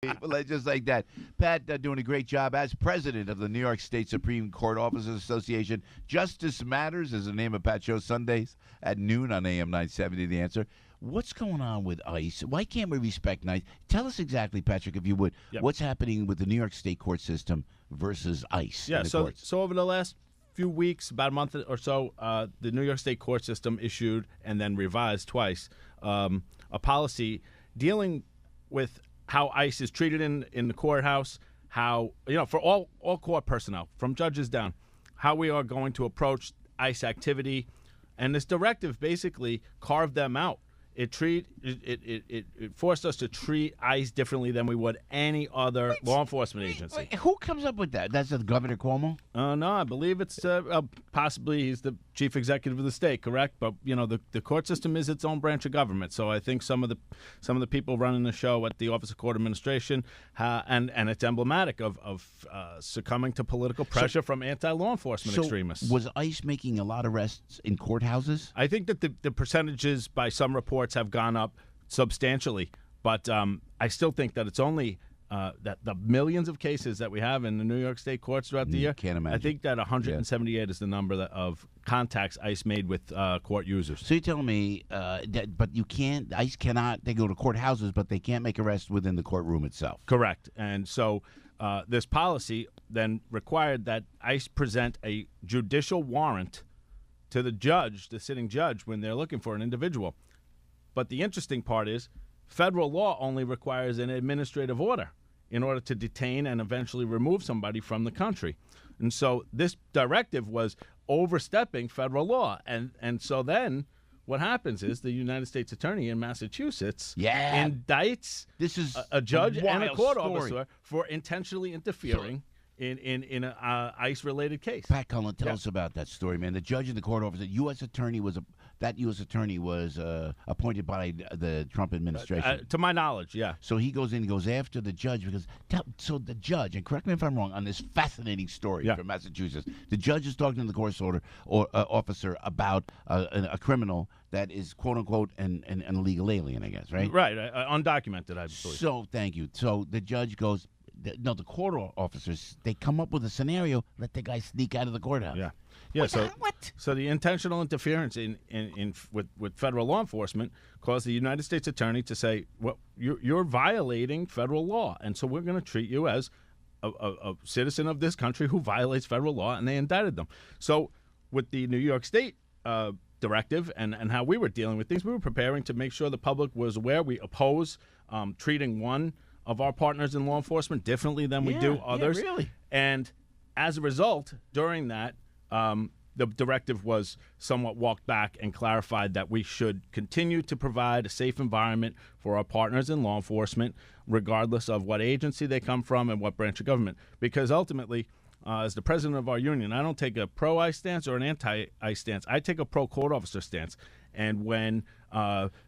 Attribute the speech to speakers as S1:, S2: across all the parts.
S1: Just like that. Pat doing a great job as president of the New York State Supreme Court Officers Association. Justice Matters is the name of Pat Show, Sundays at noon on AM 970, The Answer. What's going on with ICE? Why can't we respect ICE? Tell us exactly, Patrick, if you would, what's happening with the New York State court system versus ICE in the courts?
S2: So over the last few weeks, about a month or so, the New York State court system issued and then revised twice a policy dealing with how ICE is treated in the courthouse, how, for all court personnel, from judges down, how we are going to approach ICE activity. And this directive basically carved them out. It forced us to treat ICE differently than we would any other law enforcement agency.
S1: Who comes up with that? That's Governor Cuomo?
S2: No, I believe it's possibly he's the chief executive of the state, correct? But the court system is its own branch of government. So I think some of the people running the show at the Office of Court Administration, and it's emblematic of succumbing to political pressure from anti-law enforcement extremists.
S1: Was ICE making a lot of arrests in courthouses?
S2: I think that the percentages by some reports have gone up substantially, but I still think that it's only that the millions of cases that we have in the New York State courts throughout the year.
S1: Can't imagine.
S2: I think that 178 is the number of contacts ICE made with court users.
S1: So you're telling me but you can't, ICE cannot, they go to courthouses, but they can't make arrests within the courtroom itself.
S2: Correct. And so this policy then required that ICE present a judicial warrant to the judge, the sitting judge, when they're looking for an individual. But the interesting part is federal law only requires an administrative order in order to detain and eventually remove somebody from the country. And so this directive was overstepping federal law. And so then what happens is the United States Attorney in Massachusetts indicts a judge and a court officer for intentionally interfering in an ICE-related case.
S1: Pat Cullen, tell us about that story, man. The judge and the court officer, U.S. Attorney was appointed by the Trump administration.
S2: To my knowledge, yeah.
S1: So he goes in and goes after the judge so the judge, and correct me if I'm wrong on this fascinating story from Massachusetts, the judge is talking to the court officer about a criminal that is, quote unquote, an illegal alien, I guess, right?
S2: Right, undocumented, I believe.
S1: So thank you. So the judge goes. No, the court officers, they come up with a scenario, let the guy sneak out of the courthouse.
S2: Yeah. So the intentional interference with federal law enforcement caused the United States Attorney to say, well, you're violating federal law, and so we're going to treat you as a citizen of this country who violates federal law, and they indicted them. So with the New York State directive and how we were dealing with things, we were preparing to make sure the public was aware. We oppose treating one of our partners in law enforcement differently than we do others.
S1: Yeah, really.
S2: And as a result, during that, the directive was somewhat walked back and clarified that we should continue to provide a safe environment for our partners in law enforcement, regardless of what agency they come from and what branch of government. Because ultimately, as the president of our union, I don't take a pro-ICE stance or an anti-ICE stance. I take a pro-court officer stance. And when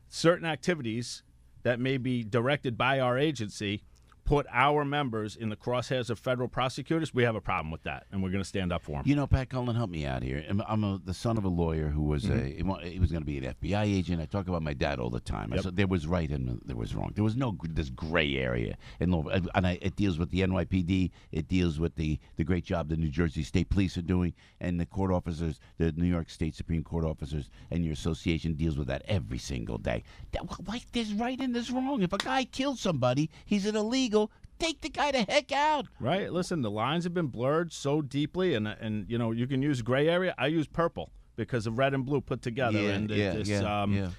S2: certain activities that may be directed by our agency put our members in the crosshairs of federal prosecutors, we have a problem with that, and we're going to stand up for them.
S1: Pat Cullen, help me out here. I'm the son of a lawyer who was he was going to be an FBI agent. I talk about my dad all the time. I said there was right and there was wrong. There was no this gray area in law, it deals with the NYPD. It deals with the great job the New Jersey State Police are doing, and the court officers, the New York State Supreme Court officers, and your association deals with that every single day. There's right and there's wrong. If a guy kills somebody, he's an illegal. Take the guy the heck out.
S2: Right. Listen, the lines have been blurred so deeply, and you can use gray area. I use purple because of red and blue put together, the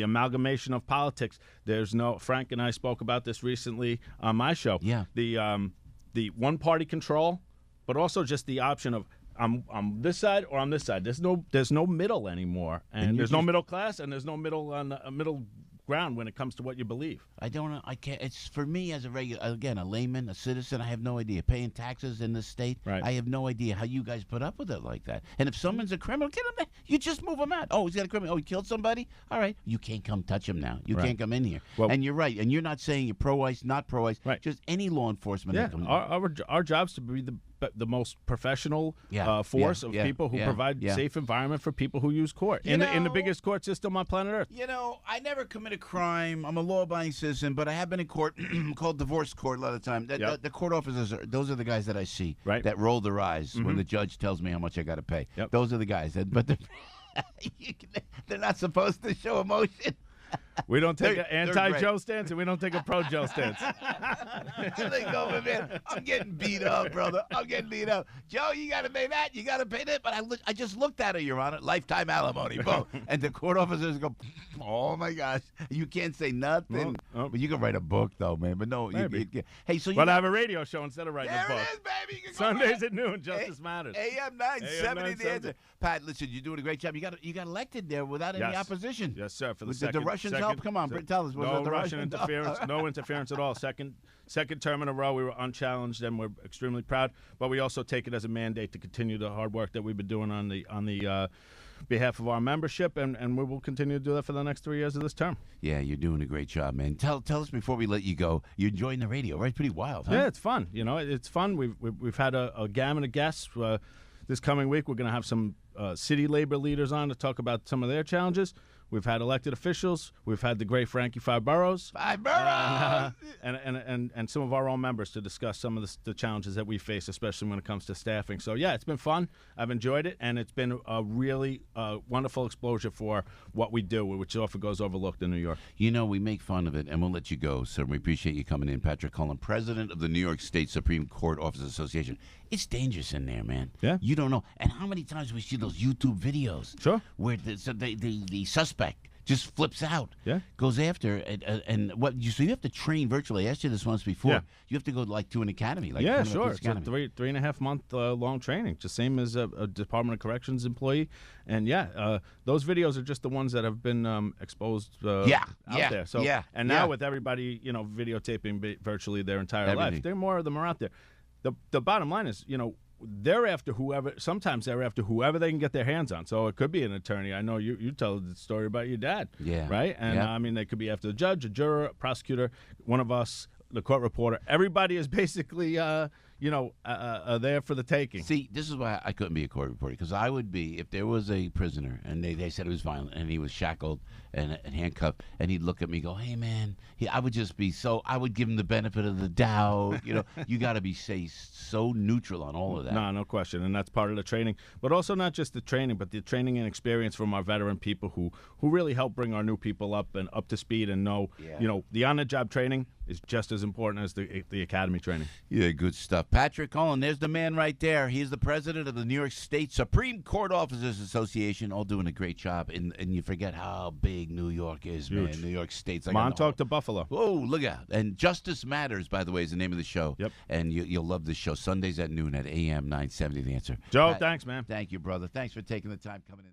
S2: amalgamation of politics. There's no. Frank and I spoke about this recently on my show.
S1: Yeah.
S2: The one party control, but also just the option of I'm this side or I'm this side. There's no middle anymore, and there's no middle class, and there's no middle ground when it comes to what you believe.
S1: I can't. It's for me as a layman, a citizen. I have no idea. Paying taxes in this state,
S2: right.
S1: I have no idea how you guys put up with it like that. And if someone's a criminal, get him. You just move him out. Oh, he's got a criminal. Oh, he killed somebody. All right, you can't come touch him now. You can't come in here. Well, and you're right. And you're not saying you're pro-ICE, not pro-ICE.
S2: Right.
S1: Just any law enforcement.
S2: Yeah. Our job's to be the most professional
S1: Yeah,
S2: force
S1: yeah,
S2: of
S1: yeah,
S2: people who
S1: yeah,
S2: provide
S1: yeah.
S2: safe environment for people who use court in the biggest court system on planet Earth.
S1: You know, I never commit a crime. I'm a law-abiding citizen, but I have been in court, called divorce court a lot of the time. The court officers, those are the guys that I see
S2: Right.
S1: that roll their eyes when the judge tells me how much I got to pay.
S2: Yep.
S1: Those are the guys. But they're not supposed to show emotion.
S2: We don't take
S1: They're
S2: an anti-Joe stance, and we don't take a pro-Joe stance.
S1: I think, oh, man, I'm getting beat up, brother. I'm getting beat up. Joe, you got to pay that. You got to pay that. But I just looked at it, Your Honor. Lifetime alimony, boom. And the court officers go, oh, my gosh. You can't say nothing.
S2: Well,
S1: But you can write a book, though, man. But no. Hey, so you
S2: But I have a radio show instead of writing
S1: there
S2: a book.
S1: it is, baby. You can go
S2: Sundays at noon, Justice Matters.
S1: AM 970, the answer. Pat, listen, you're doing a great job. You got elected there without any opposition.
S2: Yes, sir. For the
S1: Did
S2: second,
S1: the Russians help? Come on, tell us. Was
S2: no
S1: it the
S2: Russian
S1: Russians?
S2: interference. No interference at all. Second term in a row, we were unchallenged, and we're extremely proud. But we also take it as a mandate to continue the hard work that we've been doing on the behalf of our membership, and we will continue to do that for the next 3 years of this term.
S1: Yeah, you're doing a great job, man. Tell us before we let you go. You're enjoying the radio, right? It's pretty wild, huh?
S2: Yeah, it's fun. You know, it's fun. We've had a gamut of guests. This coming week, we're going to have some city labor leaders on to talk about some of their challenges. We've had elected officials. We've had the great Frankie Five Boroughs. And some of our own members to discuss some of the challenges that we face, especially when it comes to staffing. So, yeah, it's been fun. I've enjoyed it, and it's been a really wonderful exposure for what we do, which often goes overlooked in New York.
S1: You know, we make fun of it, and we'll let you go, sir. We appreciate you coming in. Patrick Cullen, president of the New York State Supreme Court Officers Association. It's dangerous in there, man.
S2: Yeah.
S1: You don't know. And how many times we see those YouTube videos
S2: Sure.
S1: where the suspect just flips out,
S2: Yeah.
S1: goes after, so you have to train virtually. I asked you this once before.
S2: Yeah.
S1: You have to go to an academy. Like
S2: Yeah,
S1: kind of a
S2: sure.
S1: police
S2: It's a
S1: academy.
S2: 3.5 month long training, just same as a Department of Corrections employee. And those videos are just the ones that have been exposed out there. So and now with everybody videotaping virtually their entire life, more of them are out there. The bottom line is sometimes they're after whoever they can get their hands on. So it could be an attorney. I know you tell the story about your dad.
S1: Yeah.
S2: Right? And I mean, they could be after the judge, a juror, a prosecutor, one of us, the court reporter. Everybody is basically, there for the taking.
S1: See, this is why I couldn't be a court reporter, because I would be, if there was a prisoner and they said he was violent and he was shackled and handcuffed, and he'd look at me and go, hey, man, I would just be I would give him the benefit of the doubt. You got to be so neutral on all of that.
S2: No question. And that's part of the training. But also not just the training, but the training and experience from our veteran people who really help bring our new people up to speed and know, the on-the-job training is just as important as the academy training.
S1: Yeah, good stuff. Patrick Cullen, there's the man right there. He is the president of the New York State Supreme Court Officers Association, all doing a great job. And you forget how big New York is,
S2: huge.
S1: Man. New York State's like
S2: Montauk to Buffalo.
S1: Whoa, look out. And Justice Matters, by the way, is the name of the show.
S2: Yep.
S1: And you'll love this show, Sundays at noon at AM 970, The Answer.
S2: Joe, thanks, man.
S1: Thank you, brother. Thanks for taking the time coming in.